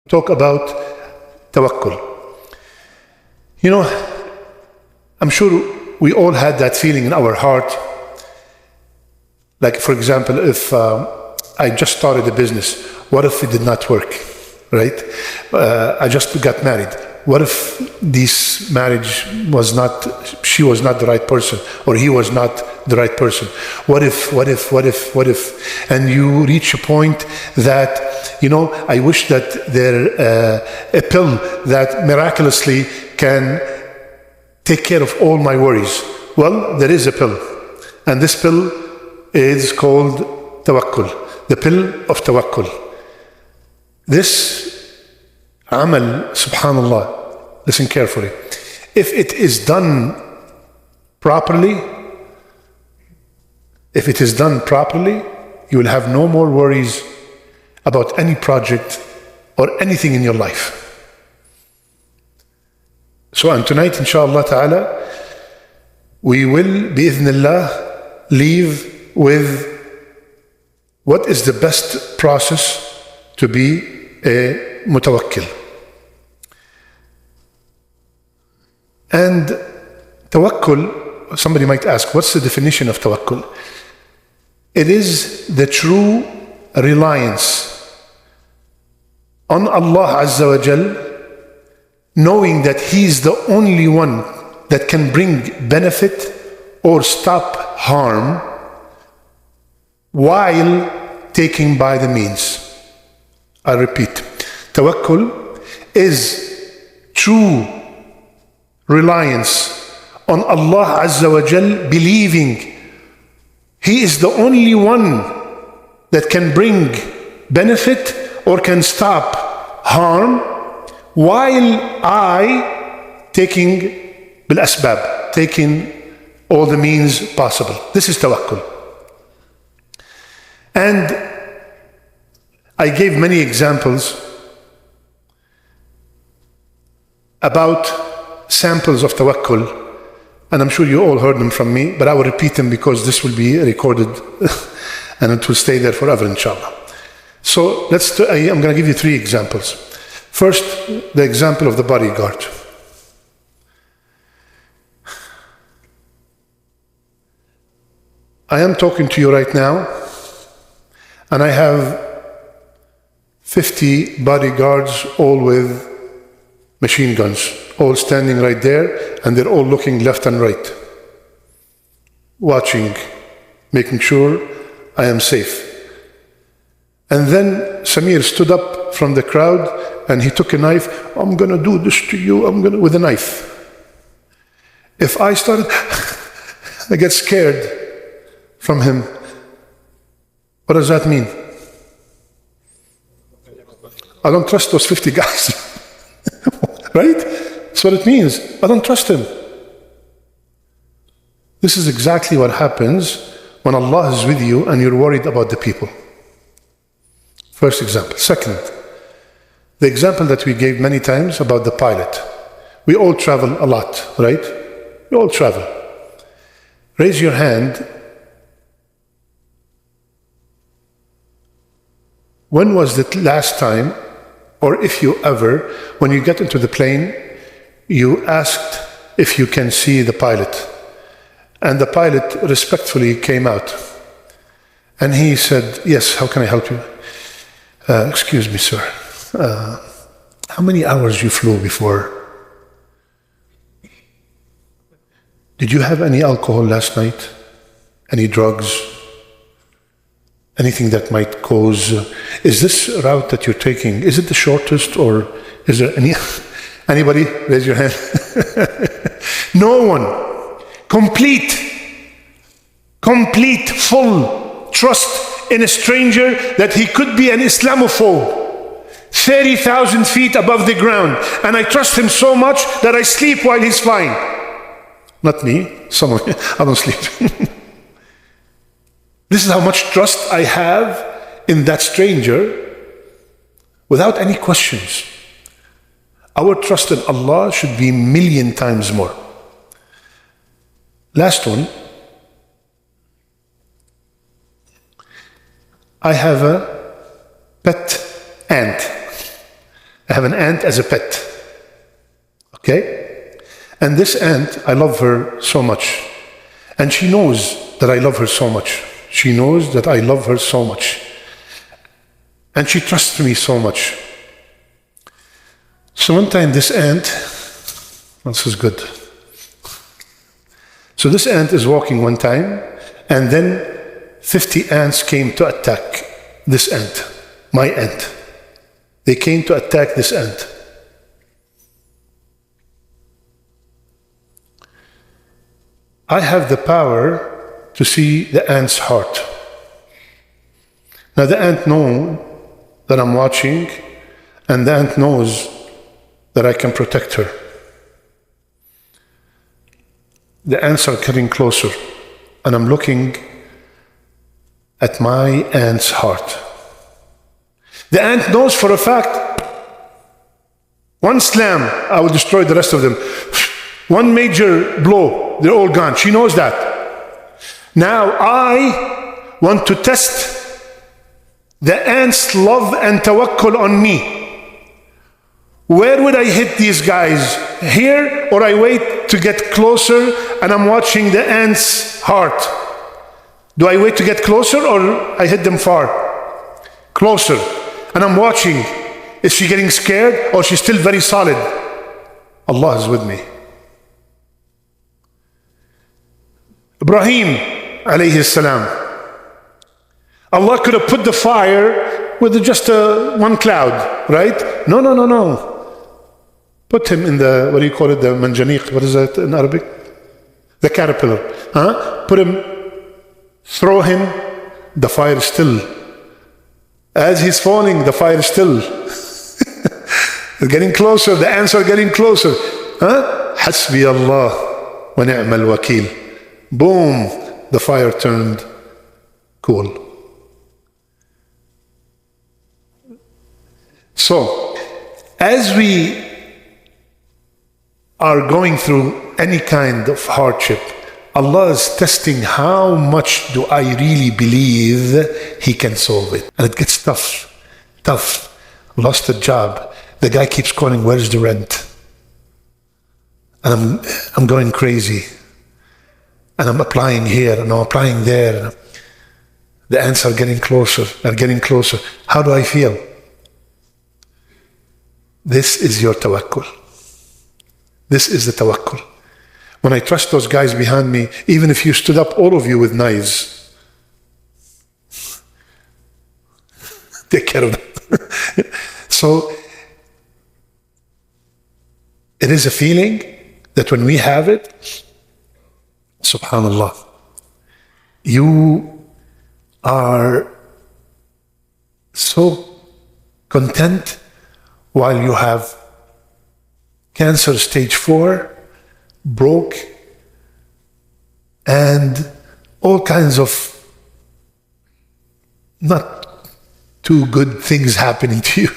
talk about tawakkul. You know, I'm sure we all had that feeling in our heart. Like, for example, if I just started a business, what if it did not work, right? I just got married. What if this marriage was not, she was not the right person, or he was not the right person? What if? And you reach a point that, you know, I wish that there a pill that miraculously can take care of all my worries. Well, there is a pill, and this pill is called tawakkul, the pill of tawakkul. This amal, subhanallah, listen carefully. If it is done properly, you will have no more worries about any project or anything in your life. So, and tonight, inshallah ta'ala, we will, bi'idhnillah, leave with what is the best process to be a mutawakkil. And tawakkul, somebody might ask, what's the definition of tawakkul? It is the true reliance on Allah Azza wa Jal, knowing that He is the only one that can bring benefit or stop harm while taking by the means. I repeat, tawakkul is true reliance on Allah Azza wa Jal, believing He is the only one that can bring benefit or can stop harm, while I taking bil asbab, taking all the means possible. This is tawakkul. And I gave many examples about samples of tawakkul, and I'm sure you all heard them from me, but I will repeat them because this will be recorded and it will stay there forever, inshallah. So I'm going to give you 3 examples. First, the example of the bodyguard. I am talking to you right now, and I have 50 bodyguards, all with machine guns, all standing right there, and they're all looking left and right, watching, making sure I am safe. And then Samir stood up from the crowd and he took a knife. I'm going to do this to you, with a knife. If I started, I get scared from him. What does that mean? I don't trust those 50 guys. Right? That's what it means. I don't trust him. This is exactly what happens when Allah is with you and you're worried about the people. First example. Second, the example that we gave many times about the pilot. We all travel a lot, right? We all travel. Raise your hand. When was the last time, or if you ever, when you get into the plane, you asked if you can see the pilot? And the pilot respectfully came out. And he said, yes, how can I help you? Excuse me, sir. How many hours you flew before? Did you have any alcohol last night? Any drugs? Anything that might cause... is this route that you're taking, is it the shortest, or is there anybody? Raise your hand. No one. Complete, full trust in a stranger that he could be an Islamophobe, 30,000 feet above the ground, and I trust him so much that I sleep while he's flying. Not me, someone, I don't sleep. This is how much trust I have in that stranger without any questions. Our trust in Allah should be 1,000,000 times more. Last one. I have a pet ant. I have an ant as a pet. Okay? And this ant, I love her so much. And she knows that I love her so much. She knows that I love her so much. And she trusts me so much. So one time this ant, this is good. So this ant is walking one time, and then 50 ants came to attack this ant, my ant. They came to attack this ant. I have the power to see the ant's heart. Now the ant knows that I'm watching, and the ant knows that I can protect her. The ants are getting closer, and I'm looking at my ant's heart. The ant knows for a fact, one slam, I will destroy the rest of them. One major blow, they're all gone. She knows that. Now I want to test the ants' love and tawakkul on me. Where would I hit these guys? Here, or I wait to get closer and I'm watching the ant's heart? Do I wait to get closer or I hit them far? Closer. And I'm watching. Is she getting scared or she's still very solid? Allah is with me. Ibrahim alayhi salam. Allah could have put the fire with just one cloud, right? No. Put him in the, what do you call it, the manjaniq, what is that in Arabic? The caterpillar. Put him, throw him, the fire is still. As he's falling, the fire is still. It's getting closer, the ants are getting closer. Hasbi Allah wa ni'mal wakil. Boom, the fire turned cool. So, as we are going through any kind of hardship, Allah is testing how much do I really believe He can solve it. And it gets tough. Lost a job. The guy keeps calling, where's the rent? And I'm going crazy. And I'm applying here and I'm applying there. And the ants are getting closer. They're getting closer. How do I feel? This is your tawakkul. This is the tawakkul. When I trust those guys behind me, even if you stood up, all of you with knives, take care of them. So, it is a feeling that when we have it, subhanallah, you are so content while you have cancer stage 4, broke, and all kinds of not too good things happening to you.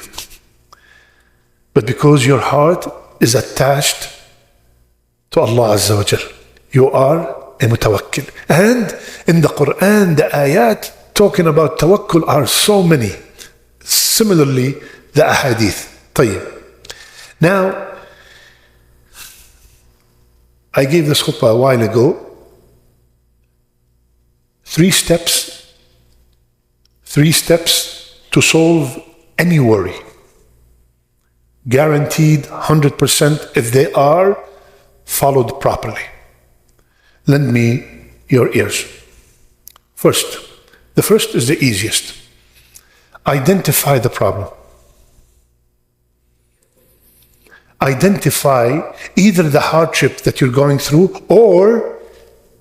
But because your heart is attached to Allah Azza wa Jal, you are a mutawakkil. And in the Quran, the ayat talking about tawakkul are so many. Similarly, the ahadith. طيب. Now, I gave this khutbah a while ago. 3 steps to solve any worry. Guaranteed 100% if they are followed properly. Lend me your ears. The first is the easiest. Identify the problem. Identify either the hardship that you're going through or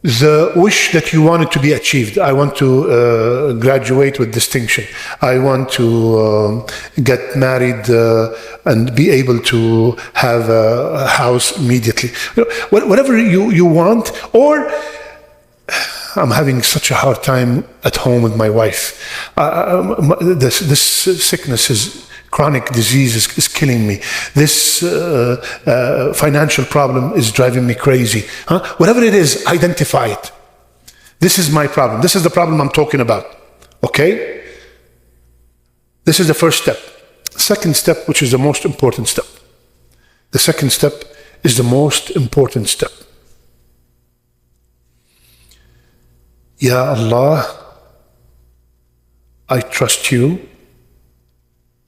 the wish that you want it to be achieved. I want to graduate with distinction. I want to get married and be able to have a house immediately. Whatever you want, or I'm having such a hard time at home with my wife. This sickness is chronic disease is killing me. This financial problem is driving me crazy. Whatever it is, identify it. This is my problem. This is the problem I'm talking about. Okay? This is the first step. second step, which is the most important step. The second step is the most important step. Ya Allah, I trust you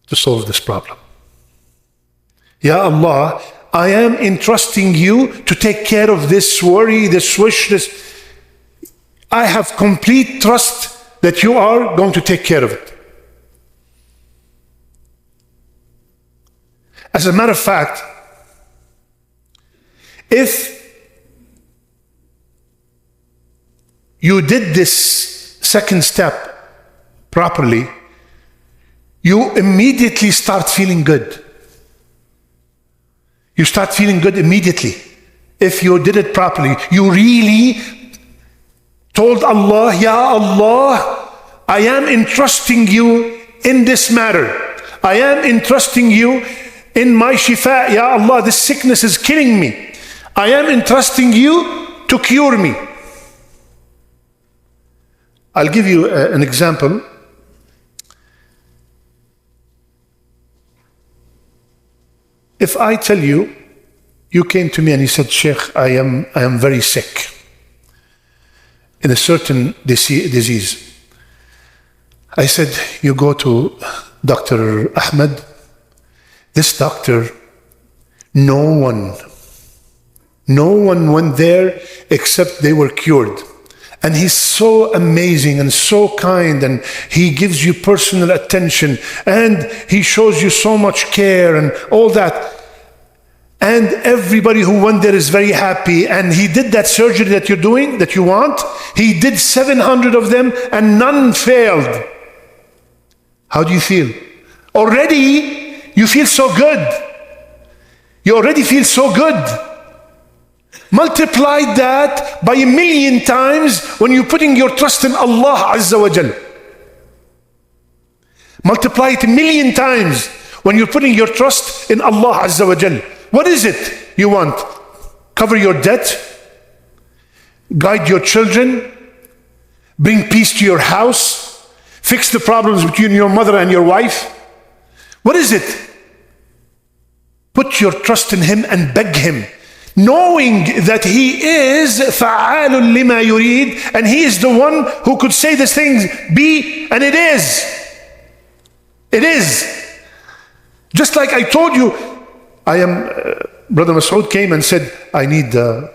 to solve this problem. Ya Allah, I am entrusting you to take care of this worry, this wish, this. I have complete trust that you are going to take care of it. As a matter of fact, if you did this second step properly, you immediately start feeling good. You start feeling good immediately. If you did it properly, you really told Allah, Ya Allah, I am entrusting you in this matter. I am entrusting you in my shifa. Ya Allah, this sickness is killing me. I am entrusting you to cure me. I'll give you an example. If I tell you, you came to me and you said, Sheikh, I am very sick in a certain disease. I said, you go to Dr. Ahmed. This doctor, no one went there except they were cured. And he's so amazing and so kind, and he gives you personal attention, and he shows you so much care and all that. And everybody who went there is very happy. And he did that surgery that you're doing, that you want. He did 700 of them and none failed. How do you feel? Already you feel so good. You already feel so good. Multiply that by 1,000,000 times when you're putting your trust in Allah Azza wa Jal. Multiply it 1,000,000 times when you're putting your trust in Allah Azza wa Jal. What is it you want? Cover your debt, guide your children, bring peace to your house, fix the problems between your mother and your wife. What is it? Put your trust in Him and beg Him, knowing that He is فَعَالٌ لِمَا يُرِيد, and He is the one who could say these things be, and it is. It is. Just like I told you, Brother Masood came and said, I need a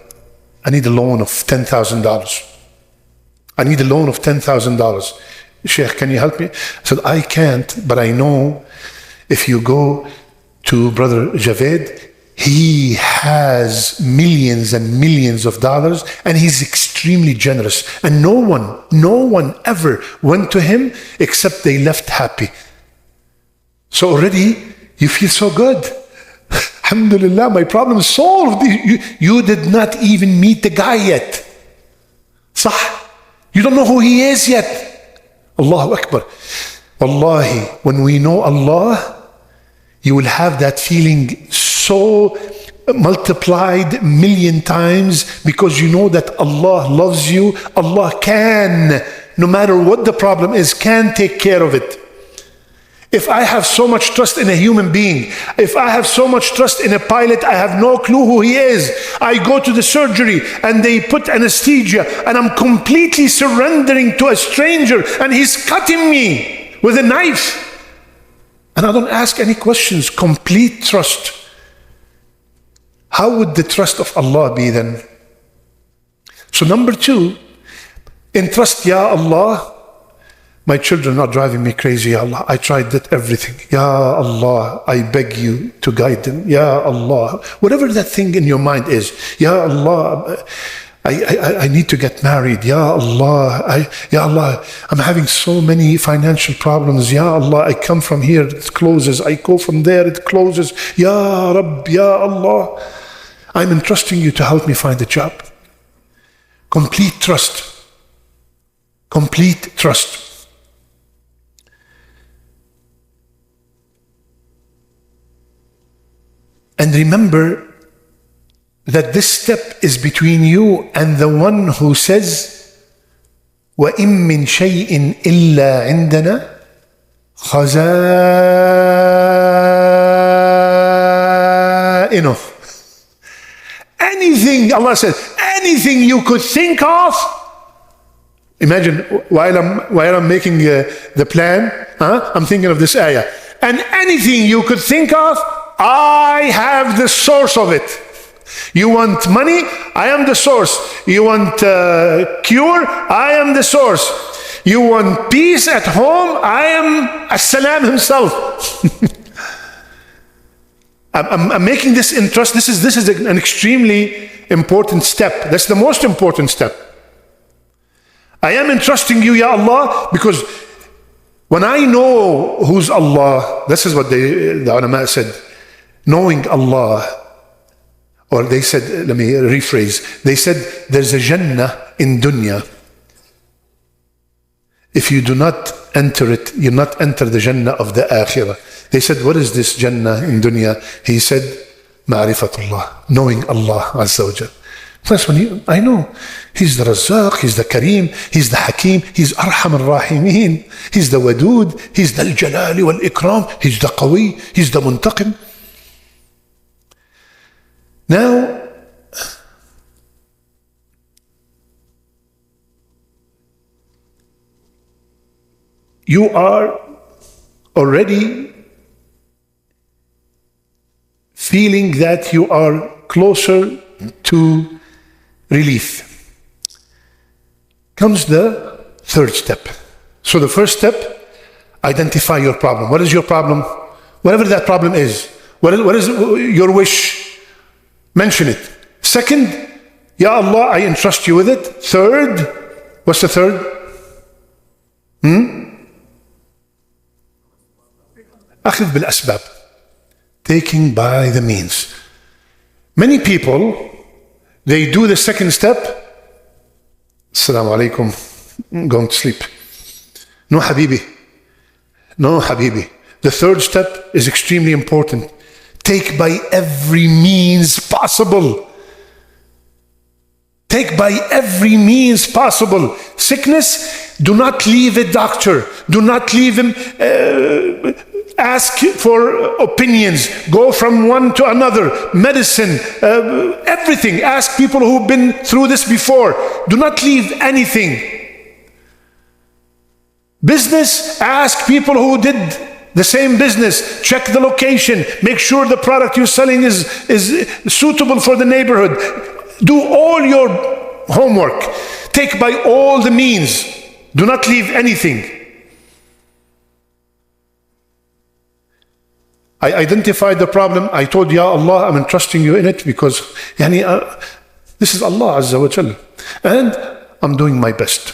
loan of $10,000. I need a loan of $10,000. Sheikh, can you help me? I said, I can't, but I know if you go to Brother Javed, he has millions and millions of dollars, and he's extremely generous. And no one ever went to him except they left happy. So already you feel so good. Alhamdulillah, my problem is solved. You did not even meet the guy yet. Sah? You don't know who he is yet. Allahu Akbar. Wallahi, when we know Allah, you will have that feeling so multiplied 1,000,000 times, because you know that Allah loves you. Allah can, no matter what the problem is, can take care of it. If I have so much trust in a human being, if I have so much trust in a pilot, I have no clue who he is. I go to the surgery and they put anesthesia and I'm completely surrendering to a stranger and he's cutting me with a knife. And I don't ask any questions, complete trust. How would the trust of Allah be then? So number 2, entrust, Ya Allah, my children are driving me crazy, Ya Allah. I tried that everything. Ya Allah, I beg you to guide them. Ya Allah, whatever that thing in your mind is. Ya Allah, I need to get married. Ya Allah, Ya Allah, I'm having so many financial problems. Ya Allah, I come from here, it closes. I go from there, it closes. Ya Rabb, Ya Allah, I'm entrusting you to help me find a job. Complete trust. Complete trust. And remember that this step is between you and the one who says, وَإِن مِّن شَيْءٍ إِلَّا عِندَنَا خَزَائِنُهُ Anything, Allah said, anything you could think of. Imagine while I'm making the plan, I'm thinking of this ayah. And anything you could think of, I have the source of it. You want money? I am the source. You want cure? I am the source. You want peace at home? I am As-Salam himself. I'm making this in trust. This is an extremely important step. That's the most important step. I am entrusting you, Ya Allah, because when I know who's Allah, this is what the ulama said, knowing Allah, or they said, let me rephrase, they said there's a Jannah in dunya. If you do not enter it, you not enter the Jannah of the Akhirah. They said, what is this Jannah in dunya? He said, Ma'rifatullah, knowing Allah Azza wa Jal. That's when I know He's the Razzaq, He's the Kareem, He's the Hakeem, He's Arham al-Rahimin, He's the Wadud, He's the Jalali wal-Ikram, He's the Qawi, He's the Muntaqim. Now, you are already feeling that you are closer to relief. Comes the third step. So the first step, identify your problem. What is your problem? Whatever that problem is. What is your wish? Mention it. Second, Ya Allah, I entrust you with it. Third, what's the third? أخذ بالأسباب. Taking by the means. Many people, they do the second step. Assalamu alaikum. I'm going to sleep. No, Habibi. No, Habibi. The third step is extremely important. Take by every means possible. Take by every means possible. Sickness, do not leave a doctor. Do not leave him. Ask for opinions. Go from one to another. Medicine, everything. Ask people who've been through this before. Do not leave anything. Business, ask people who did the same business. Check the location. Make sure the product you're selling is suitable for the neighborhood. Do all your homework. Take by all the means. Do not leave anything. I identified the problem. I told Ya Allah, I'm entrusting you in it because this is Allah Azza wa Jal. And I'm doing my best.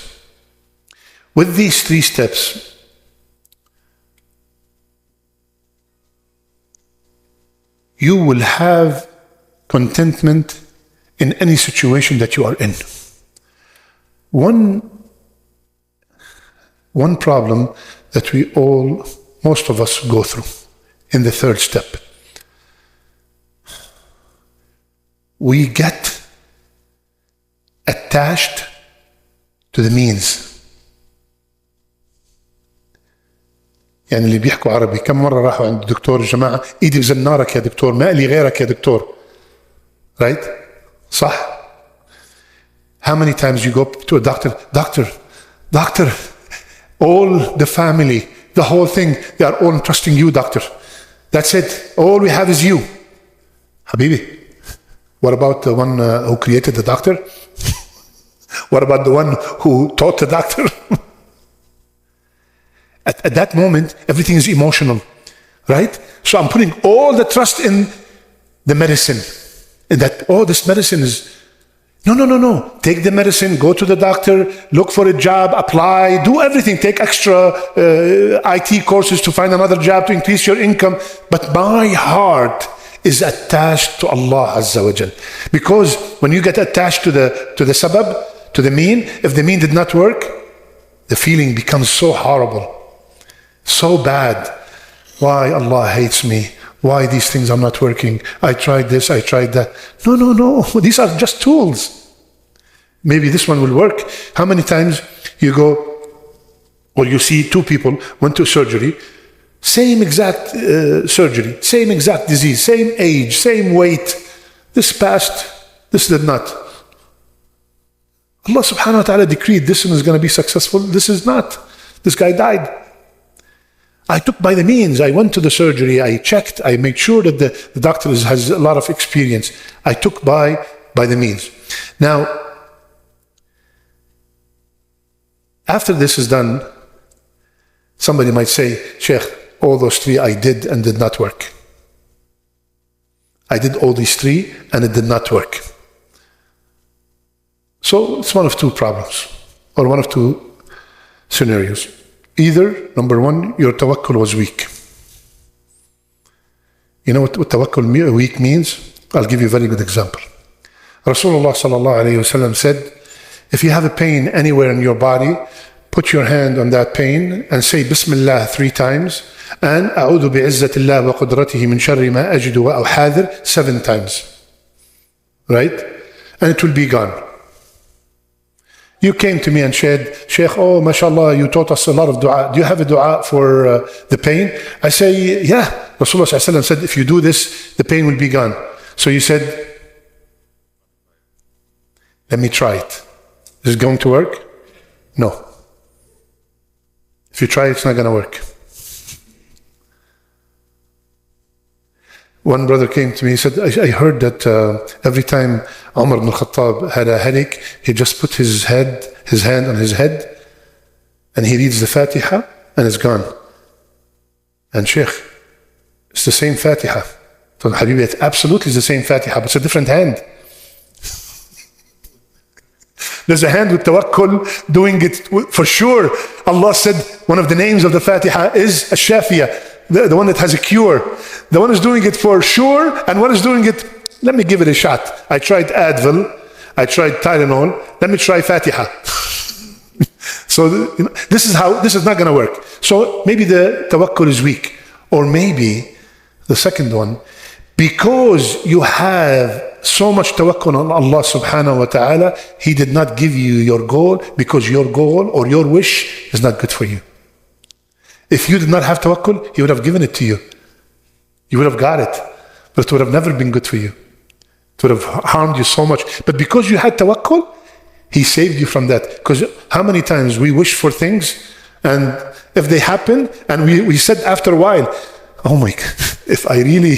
With these three steps, you will have contentment in any situation that you are in. One problem that most of us go through in the third step. We get attached to the means. يعني اللي بيحكوا عربي كم مرة راحوا عند الدكتور الجماعة ايدي بزنارك يا دكتور ما لي غيرك يا دكتور. Right? صح? How many times you go to a doctor, doctor, all the family, the whole thing, they are all trusting you, doctor. That's it. All we have is you. Habibi, what about the one who created the doctor? What about the one who taught the doctor? At that moment, everything is emotional, right? So I'm putting all the trust in the medicine. And that, this medicine is... No. Take the medicine, go to the doctor, look for a job, apply, do everything. Take extra IT courses to find another job to increase your income. But my heart is attached to Allah Azza wa Jal. Because when you get attached to the sabab, to the mean, if the mean did not work, the feeling becomes so horrible, so bad. Why Allah hates me? Why these things are not working? I tried this, I tried that. No. These are just tools. Maybe this one will work. How many times you go, or you see two people went to surgery. Same exact surgery, same exact disease, same age, same weight. This passed, this did not. Allah subhanahu wa ta'ala decreed this one is going to be successful, this is not. This guy died. I took by the means, I went to the surgery, I checked, I made sure that the doctor has a lot of experience. I took by the means. Now, after this is done, somebody might say, Sheikh, all those three I did and did not work. I did all these three and it did not work. So it's one of two problems, or one of two scenarios. Either, number one, your tawakkul was weak. You know what tawakkul weak means? I'll give you a very good example. Rasulullah sallallahu alayhi wasallam said, if you have a pain anywhere in your body, put your hand on that pain and say Bismillah 3 times, and أعوذ بعزة الله وقدرته من شر ما أجد وأحاذر 7 times. Right? And it will be gone. You came to me and said, Sheikh, oh, mashallah, you taught us a lot of dua. Do you have a dua for the pain? I say, yeah. Rasulullah sallallahu alayhi wa sallam said, if you do this, the pain will be gone. So you said, let me try it. Is it going to work? No. If you try it, it's not going to work. One brother came to me, he said, I heard that every time Umar ibn al-Khattab had a headache, he just put his hand on his head, and he reads the Fatiha, and it's gone. And Sheikh, it's the same Fatiha. So Habibi, it absolutely is the same Fatiha, but it's a different hand. There's a hand with tawakkul doing it for sure. Allah said one of the names of the Fatiha is Ash-Shafiyah. The one that has a cure. The one who's doing it for sure, and one is doing it, let me give it a shot. I tried Advil, I tried Tylenol, let me try Fatiha. So this is not going to work. So maybe the tawakkul is weak. Or maybe the second one, because you have so much tawakkul on Allah subhanahu wa ta'ala, He did not give you your goal because your goal or your wish is not good for you. If you did not have tawakkul, He would have given it to you. You would have got it. But it would have never been good for you. It would have harmed you so much. But because you had tawakkul, He saved you from that. Because how many times we wish for things, and if they happen, and we said after a while, oh my God, if I really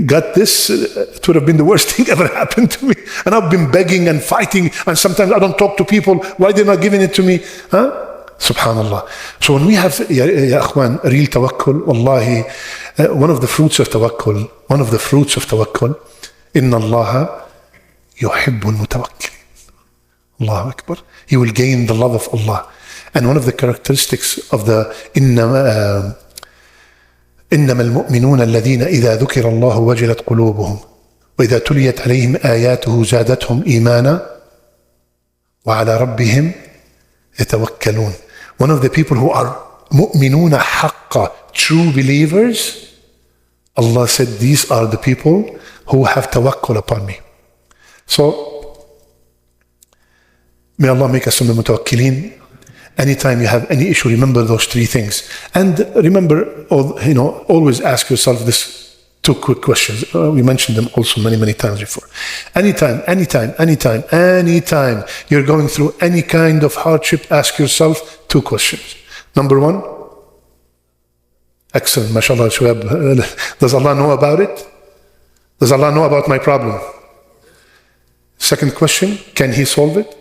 got this, it would have been the worst thing ever happened to me. And I've been begging and fighting, and sometimes I don't talk to people. Why they're not giving it to me? Huh? Subhanallah. So when we have, ya akhwan, real tawakkul, wallahi, one of the fruits of tawakkul, inna Allah yuhibbul mutawakkil. Allahu Akbar. You will gain the love of Allah. And one of the characteristics of the إنما المؤمنون الذين إذا ذكر الله وجلت قلوبهم وإذا تليت عليهم آياته زادتهم إيمانا وعلى ربهم يتوكلون. One of the people who are mu'minuna haqqa, true believers, Allah said, these are the people who have tawakkul upon me. So, may Allah make us from the mutawakkilin. Anytime you have any issue, remember those 3 things. And remember, always ask yourself this 2 quick questions. We mentioned them also many times before. Anytime you're going through any kind of hardship, ask yourself 2 questions. Number 1, excellent, mashallah, Shuab. Does Allah know about it? Does Allah know about my problem? Second question, can He solve it?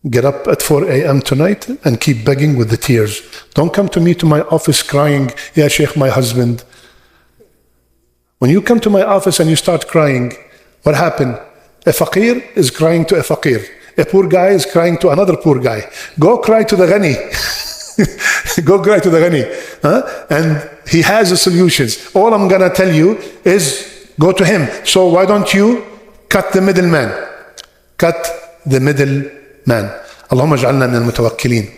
Get up at 4 a.m. tonight and keep begging with the tears. Don't come to me to my office crying, Ya Sheikh, my husband. When you come to my office and you start crying, what happened? A faqir is crying to a faqir. A poor guy is crying to another poor guy. Go cry to the ghani. Go cry to the ghani. And he has the solutions. All I'm going to tell you is go to him. So why don't you cut the middleman? Cut the middleman. اللهم اجعلنا من المتوكلين.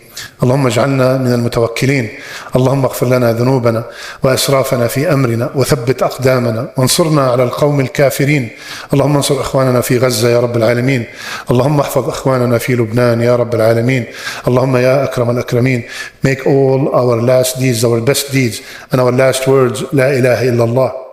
اللهم اجعلنا من المتوكلين. اللهم اغفر لنا ذنوبنا وأسرافنا في أمرنا وثبت أقدامنا وانصرنا على القوم الكافرين. اللهم انصر إخواننا في غزة يا رب العالمين. اللهم احفظ إخواننا في لبنان يا رب العالمين. اللهم يا أكرم الأكرمين, make all our last deeds our best deeds and our last words لا إله إلا الله.